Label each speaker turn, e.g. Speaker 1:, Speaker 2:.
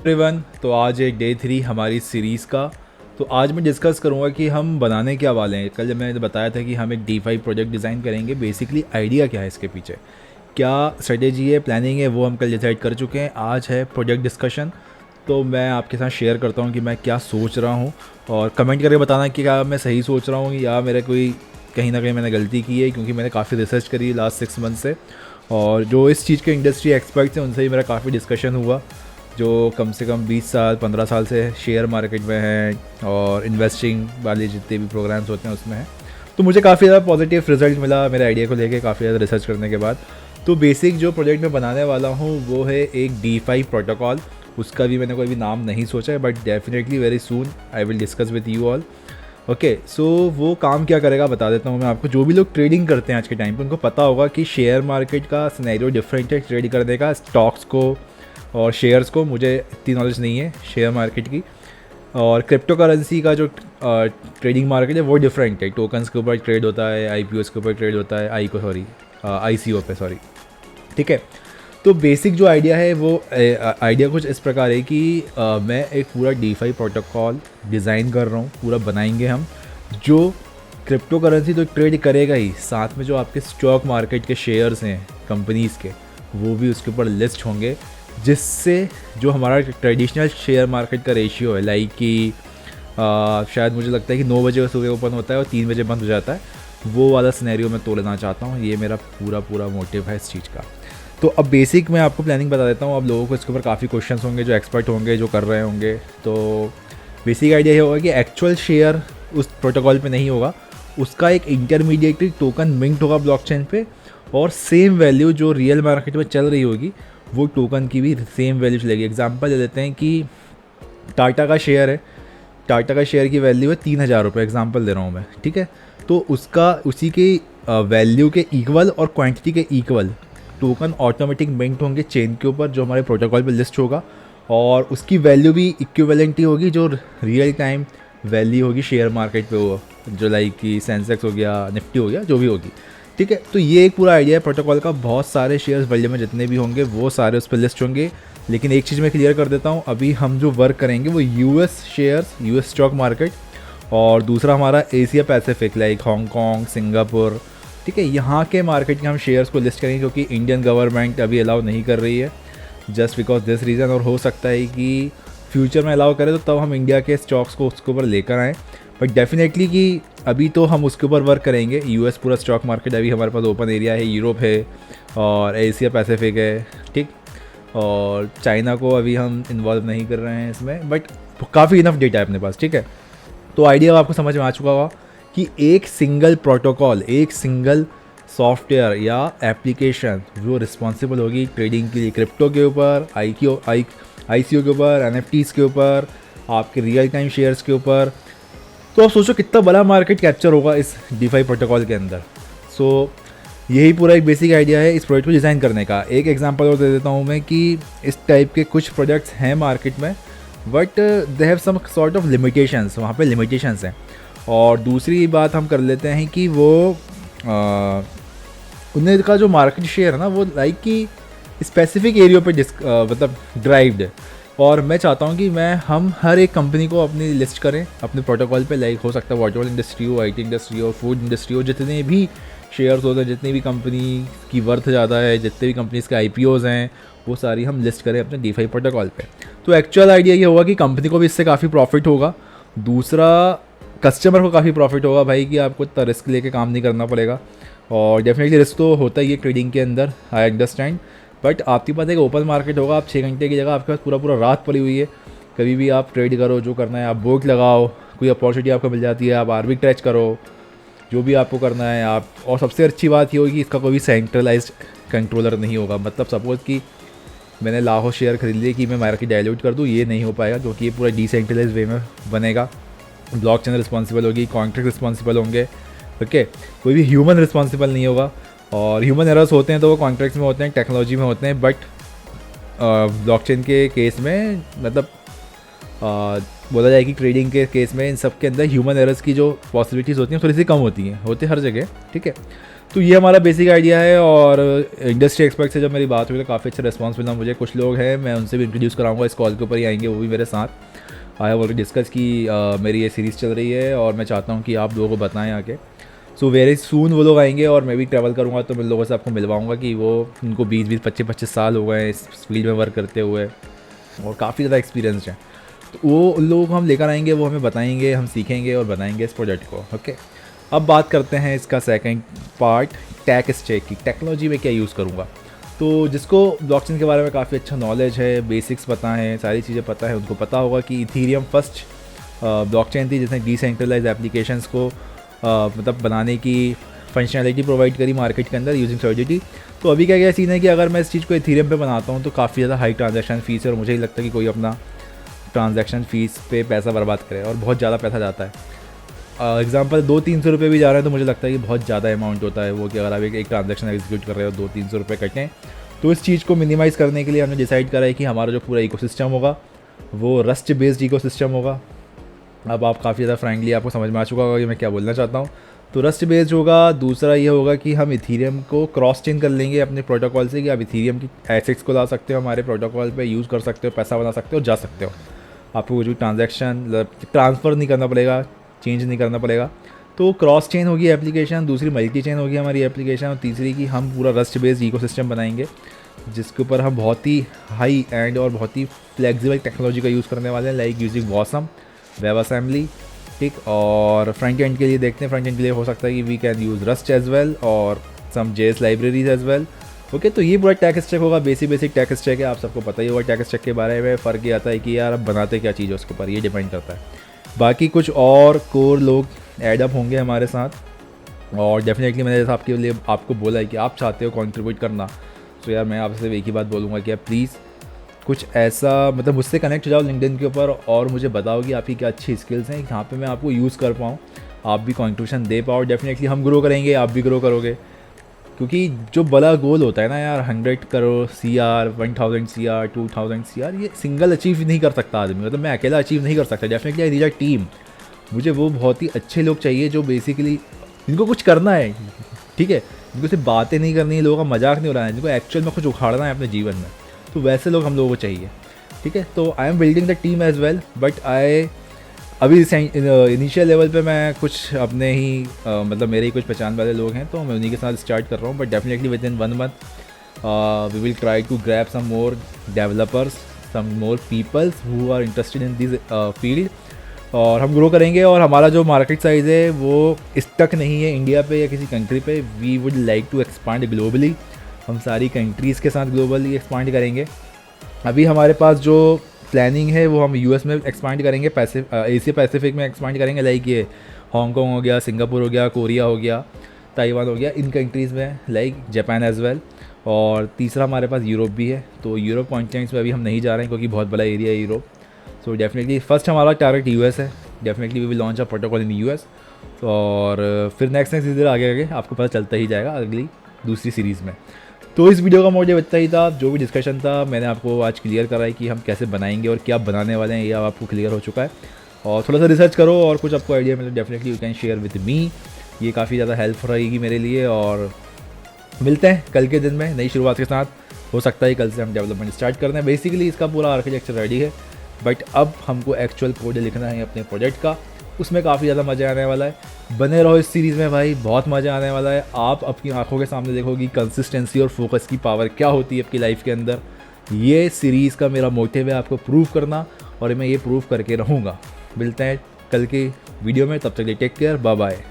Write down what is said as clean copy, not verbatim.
Speaker 1: Everyone, तो आज है डे 3 हमारी सीरीज़ का। तो आज मैं डिस्कस करूंगा कि हम बनाने क्या वाले हैं। कल जब मैंने बताया था कि हम एक D5 प्रोजेक्ट डिज़ाइन करेंगे, बेसिकली आइडिया क्या है इसके पीछे, क्या स्ट्रेटेजी है, प्लानिंग है, वो हम कल डिसाइड कर चुके हैं। आज है प्रोजेक्ट डिस्कशन। तो मैं आपके साथ शेयर करता हूँ कि मैं क्या सोच रहा हूँ, और कमेंट करके बताना कि क्या मैं सही सोच रहा हूँ या मेरे कोई कहीं ना कहीं मैंने गलती की है, क्योंकि मैंने काफ़ी रिसर्च करी है लास्ट 6 मंथ से। और जो इस चीज़ के इंडस्ट्री एक्सपर्ट्स हैं उनसे ही मेरा काफ़ी डिस्कशन हुआ, जो कम से कम 20 साल 15 साल से शेयर मार्केट में हैं और इन्वेस्टिंग वाले जितने भी प्रोग्राम्स होते हैं उसमें हैं। तो मुझे काफ़ी ज़्यादा पॉजिटिव रिजल्ट मिला मेरे आइडिया को लेके काफ़ी ज़्यादा रिसर्च करने के बाद। तो बेसिक जो प्रोजेक्ट मैं बनाने वाला हूँ वो है एक D5 प्रोटोकॉल। उसका भी मैंने कोई भी नाम नहीं सोचा है, but definitely very soon I will discuss with you all. Okay, so वो काम क्या करेगा बता देता हूँ मैं आपको। जो भी लोग ट्रेडिंग करते हैं आज के टाइम पे उनको पता होगा कि शेयर मार्केट का सिनेरियो डिफरेंट है ट्रेड करने का, स्टॉक्स को और शेयर्स को। मुझे इतनी नॉलेज नहीं है शेयर मार्केट की। और क्रिप्टो करेंसी का जो ट्रेडिंग मार्केट है वो डिफरेंट है। टोकन्स के ऊपर ट्रेड होता है, IPOs के ऊपर ट्रेड होता है, ICO पे सॉरी। ठीक है, तो बेसिक जो आइडिया है वो आइडिया कुछ इस प्रकार है कि मैं एक पूरा D5 प्रोटोकॉल डिज़ाइन कर रहा हूँ, पूरा बनाएंगे हम, जो क्रिप्टो करेंसी तो ट्रेड करेगा ही, साथ में जो आपके स्टॉक मार्केट के शेयर्स हैं कंपनीज़ के वो भी उसके ऊपर लिस्ट होंगे, जिससे जो हमारा ट्रेडिशनल शेयर मार्केट का रेशियो है, लाइक कि शायद मुझे लगता है कि 9 बजे सुबह ओपन होता है और 3 बजे बंद हो जाता है, वो वाला सिनेरियो मैं तोड़ना चाहता हूँ। ये मेरा पूरा मोटिव है इस चीज़ का। तो अब बेसिक मैं आपको प्लानिंग बता देता हूँ। अब लोगों को इसके ऊपर काफ़ी क्वेश्चंस होंगे, जो एक्सपर्ट होंगे, जो कर रहे होंगे। तो बेसिक आइडिया ये होगा कि एक्चुअल शेयर उस प्रोटोकॉल पे नहीं होगा, उसका एक इंटरमीडिएटरी टोकन मिंट होगा ब्लॉकचेन पे, और सेम वैल्यू जो रियल मार्केट में चल रही होगी वो टोकन की भी सेम वैल्यू चलेगी। एग्जांपल ले लेते हैं कि टाटा का शेयर है, टाटा का शेयर की वैल्यू है 3,000 रुपये, एग्जांपल दे रहा हूँ मैं। ठीक है, तो उसका उसी के वैल्यू के इक्वल और क्वांटिटी के इक्वल टोकन ऑटोमेटिक मिंट होंगे चेन के ऊपर, जो हमारे प्रोटोकॉल पे लिस्ट होगा, और उसकी वैल्यू भी इक्विवेलेंट ही होगी जो रियल टाइम वैल्यू होगी शेयर मार्केट पे, वो जो लाइक कि सेंसेक्स हो गया, निफ्टी हो गया, जो भी होगी। ठीक है, तो ये एक पूरा आइडिया है प्रोटोकॉल का। बहुत सारे शेयर्स वर्ल्ड में जितने भी होंगे वो सारे उस पर लिस्ट होंगे। लेकिन एक चीज़ मैं क्लियर कर देता हूँ, अभी हम जो वर्क करेंगे वो US shares, US stock market, और दूसरा हमारा Asia Pacific like Hong Kong, Singapore. ठीक है, यहाँ के मार्केट के हम शेयर्स को लिस्ट करेंगे, क्योंकि इंडियन गवर्नमेंट अभी अलाउ नहीं कर रही है, जस्ट बिकॉज दिस रीज़न। और हो सकता है कि फ्यूचर में अलाउ करें तो तब हम इंडिया के स्टॉक्स को उसके ऊपर लेकर आएँ, बट डेफिनेटली कि अभी तो हम उसके ऊपर वर्क करेंगे। US पूरा स्टॉक मार्केट अभी हमारे पास ओपन एरिया है, यूरोप है और एशिया पैसिफिक है। ठीक, और चाइना को अभी हम इन्वॉल्व नहीं कर रहे हैं इसमें, बट काफ़ी इनफ डेटा है अपने पास। ठीक है, तो आइडिया आपको समझ में आ चुका होगा कि एक सिंगल प्रोटोकॉल, एक सिंगल सॉफ्टवेयर या एप्लीकेशन जो रिस्पॉन्सिबल होगी ट्रेडिंग के लिए, क्रिप्टो के ऊपर, ICO के ऊपर, NFTs के ऊपर, आपके रियल टाइम शेयर्स के ऊपर। तो आप सोचो कितना बड़ा मार्केट कैप्चर होगा इस D5 प्रोटोकॉल के अंदर। सो यही पूरा एक बेसिक आइडिया है इस प्रोजेक्ट को डिज़ाइन करने का। एक एग्जांपल और दे देता हूँ मैं कि इस टाइप के कुछ प्रोडक्ट्स हैं मार्केट में, but they have some sort of limitations, वहाँ पे लिमिटेशंस हैं। और दूसरी बात हम कर लेते हैं कि वो उन्हें का जो मार्केट शेयर है ना वो लाइक कि स्पेसिफिक एरिया पे मतलब ड्राइव्ड है। और मैं चाहता हूँ कि हम हर एक कंपनी को अपनी लिस्ट करें अपने प्रोटोकॉल पे, लाइक हो सकता है वाटर इंडस्ट्री हो, IT इंडस्ट्री हो, फूड इंडस्ट्री हो, जितने भी शेयर्स होते हैं, जितनी भी कंपनी की वर्थ ज़्यादा है, जितने भी कंपनीज़ के IPOs हैं, वो सारी हम लिस्ट करें अपने D5 प्रोटोकॉल पे। तो एक्चुअल आइडिया ये होगा कि कंपनी को भी इससे काफ़ी प्रॉफिट होगा, दूसरा कस्टमर को काफ़ी प्रॉफिट होगा भाई, कि आपको इतना रिस्क लेके काम नहीं करना पड़ेगा। और डेफिनेटली रिस्क तो होता ही है ट्रेडिंग के अंदर, आई अंडरस्टैंड, बट आपके पास एक ओपन मार्केट होगा। आप 6 घंटे की जगह आपके पास पूरा रात पड़ी हुई है, कभी भी आप ट्रेड करो, जो करना है आप बोट लगाओ, कोई अपॉर्चुनिटी आपको मिल जाती है, आप आर्बिट्रेज करो, जो भी आपको करना है आप। और सबसे अच्छी बात ये होगी कि इसका कोई भी सेंट्रलाइज्ड कंट्रोलर नहीं होगा। मतलब सपोज़ कि मैंने लाखों शेयर खरीद लिए कि मैं मार्केट डाइल्यूट कर दूँ, ये नहीं हो पाएगा, क्योंकि ये पूरा डिसेंट्रलाइज वे में बनेगा। ब्लॉकचेन रिस्पॉन्सिबल होगी, कॉन्ट्रैक्ट रिस्पॉन्सिबल होंगे। ओके, कोई भी ह्यूमन रिस्पॉन्सिबल नहीं होगा। और ह्यूमन एरर्स होते हैं तो वो कॉन्ट्रैक्ट्स में होते हैं, टेक्नोलॉजी में होते हैं, बट ब्लॉकचेन के केस में मतलब बोला जाए कि ट्रेडिंग के केस में इन सब के अंदर ह्यूमन एरर्स की जो पॉसिबिलिटीज़ होती हैं थोड़ी सी कम होती हैं, होते हर जगह, ठीक है। तो ये हमारा बेसिक आइडिया है और इंडस्ट्री एक्सपर्ट से जब मेरी बात हुई तो काफ़ी अच्छा रिस्पांस मिला मुझे। कुछ लोग हैं, मैं उनसे भी इंट्रोड्यूस कराऊंगा, इस कॉल के ऊपर ही आएंगे, वो भी मेरे साथ। आई हैव ऑलरेडी डिस्कस कि मेरी ये सीरीज़ चल रही है और मैं चाहता हूँ कि आप लोगों को बताएं आके। सो वेरी सून वो लोग आएंगे और मैं भी ट्रैवल करूँगा, तो मैं लोगों से आपको मिलवाऊँगा कि वो उनको 20-20, 25-25 साल हो गए इस फील्ड में वर्क करते हुए और काफ़ी ज़्यादा एक्सपीरियंस हैं। तो वो उन लोगों को हम लेकर आएंगे, वो हमें बताएंगे, हम सीखेंगे और बनाएंगे इस प्रोजेक्ट को। ओके, अब बात करते हैं इसका सेकंड पार्ट, टैक स्टैक की। टेक्नोलॉजी में क्या यूज़ करूँगा। तो जिसको ब्लॉकचेन के बारे में काफ़ी अच्छा नॉलेज है, बेसिक्स पता है, सारी चीज़ें पता है, उनको पता होगा कि इथीरियम फर्स्ट ब्लॉकचेन थी जिसने डिसेंट्रलाइज एप्लीकेशंस को मतलब बनाने की फंक्शनैलिटी प्रोवाइड करी मार्केट के अंदर यूजिंग सॉलिडिटी। तो अभी क्या सीन है कि अगर मैं इस चीज़ को इथीरियम पे बनाता हूँ तो काफ़ी ज़्यादा हाई ट्रांजैक्शन फीस है और मुझे ही लगता है कि कोई अपना ट्रांजैक्शन फ़ीस पे पैसा बर्बाद करे और बहुत ज़्यादा पैसा जाता है। एग्जांपल 200-300 रुपये भी जा रहे हैं तो मुझे लगता है कि बहुत ज़्यादा अमाउंट होता है वो, कि अगर आप एक ट्रांजैक्शन एग्जीक्यूट कर रहे हो 200-300 रुपये कटें। तो इस चीज़ को मिनिमाइज़ करने के लिए हमने डिसाइड करा है कि हमारा जो पूरा इकोसिस्टम होगा वो रस्ट बेस्ड इकोसिस्टम होगा। अब आप काफ़ी ज़्यादा फ्रैंकली आपको समझ में आ चुका होगा कि मैं क्या बोलना चाहता हूँ। तो रस्ट बेस्ड होगा। दूसरा ये होगा कि हम इथीरियम को क्रॉस चेन कर लेंगे अपने प्रोटोकॉल से, कि आप इथीरियम की एसेट्स को ला सकते हो हमारे प्रोटोकॉल पे, यूज़ कर सकते हो, पैसा बना सकते हो, जा सकते हो। आपको जो ट्रांजैक्शन ट्रांसफ़र नहीं करना पड़ेगा, चेंज नहीं करना पड़ेगा। तो क्रॉस चेन होगी एप्लीकेशन, दूसरी मल्टी चेन होगी हमारी एप्लीकेशन, और तीसरी की हम पूरा रस्ट बेस्ड इकोसिस्टम बनाएंगे जिसके ऊपर हम बहुत ही हाई एंड और बहुत ही फ्लेक्सिबल टेक्नोलॉजी का यूज़ करने वाले हैं, like using bosom, web assembly, ठीक। और फ्रंट एंड के लिए देखते हैं, फ्रंट एंड के लिए हो सकता है कि we can use Rust as well और some JS libraries as well. Okay, तो ये पूरा टैक स्टैक होगा, बेसिक टैक स्टैक है, आप सबको पता ही होगा टैक स्टैक के बारे में। फ़र्क ये आता है कि यार अब बनाते क्या चीज़ है उसके ऊपर, ये डिपेंड करता है। बाकी कुछ और कोर लोग एडअप होंगे हमारे साथ और डेफिनेटली मैंने जैसा आपके लिए आपको बोला है कि आप चाहते हो कंट्रीब्यूट करना, तो यार मैं आपसे एक ही बात बोलूँगा कि आप प्लीज़ कुछ ऐसा मतलब मुझसे कनेक्ट हो जाओ लिंक्डइन के ऊपर और मुझे बताओ कि आपकी क्या अच्छी स्किल्स हैं जहाँ पे मैं आपको यूज़ कर पाऊँ, आप भी कंट्रीब्यूशन दे पाओ। डेफिनेटली हम ग्रो करेंगे, आप भी ग्रो करोगे, क्योंकि जो बड़ा गोल होता है ना यार, 100 करोड़ CR, 1000 CR, 2000 CR, ये सिंगल अचीव नहीं कर सकता आदमी, मतलब मैं अकेला अचीव नहीं कर सकता। Definitely I need a team. मुझे वो बहुत ही अच्छे लोग चाहिए जो बेसिकली जिनको कुछ करना है, ठीक है, जिनको सिर्फ बातें नहीं करनी है, लोगों का मजाक नहीं उड़ाना है, जिनको एक्चुअल में कुछ उखाड़ना है अपने जीवन में, तो वैसे लोग हम लोगों को चाहिए, ठीक है। तो I am building the team as well, but अभी इनिशियल लेवल पे मैं कुछ अपने ही मतलब मेरे ही कुछ पहचान वाले लोग हैं तो मैं उन्हीं के साथ स्टार्ट कर रहा हूँ। But definitely within 1 month we will try to grab some more developers, some more peoples who are interested in this field, और हम ग्रो करेंगे। और हमारा जो मार्केट साइज़ है वो स्टक नहीं है इंडिया पे या किसी कंट्री पे, we would like to expand globally. हम सारी कंट्रीज़ के साथ ग्लोबली एक्सपांड करेंगे। अभी हमारे पास जो प्लानिंग है वो हम यूएस में एक्सपांड करेंगे, एशिया पैसिफिक में एक्सपांड करेंगे, लाइक ये हांगकॉन्ग हो गया, सिंगापुर हो गया, कोरिया हो गया, ताइवान हो गया, इन कंट्रीज़ में, लाइक जापान एज वेल। और तीसरा हमारे पास यूरोप भी है, तो यूरोप कॉन्टिनेंट्स में अभी हम नहीं जा रहे हैं क्योंकि बहुत बड़ा एरिया है यूरोप। सो डेफिनेटली फर्स्ट हमारा टारगेट यूएस है, definitely we will launch a protocol in US. और फिर नेक्स्ट इधर आगे आपको पता चलता ही जाएगा अगली दूसरी सीरीज़ में। तो इस वीडियो का मोटिव इतना ही था, जो भी डिस्कशन था मैंने आपको आज क्लियर करा है कि हम कैसे बनाएंगे और क्या बनाने वाले हैं, ये अब आपको क्लियर हो चुका है। और थोड़ा सा रिसर्च करो और कुछ आपको आइडिया मिले, definitely you can share with me, ये काफ़ी ज़्यादा हेल्प रहेगी मेरे लिए। और मिलते हैं कल के दिन में नई शुरुआत के साथ। हो सकता है कल से हम डेवलपमेंट स्टार्ट कर दें। बेसिकली इसका पूरा आर्किटेक्चर रेडी है, बट अब हमको एक्चुअल कोड लिखना है अपने प्रोजेक्ट का, उसमें काफ़ी ज़्यादा मज़ा आने वाला है। बने रहो इस सीरीज़ में भाई, बहुत मज़ा आने वाला है। आप अपनी आंखों के सामने देखोगी कंसिस्टेंसी और फोकस की पावर क्या होती है आपकी लाइफ के अंदर। ये सीरीज़ का मेरा मोटिव है आपको प्रूव करना, और मैं ये प्रूव करके रहूँगा। मिलते हैं कल की वीडियो में, तब तक टेक केयर, बाय बाय।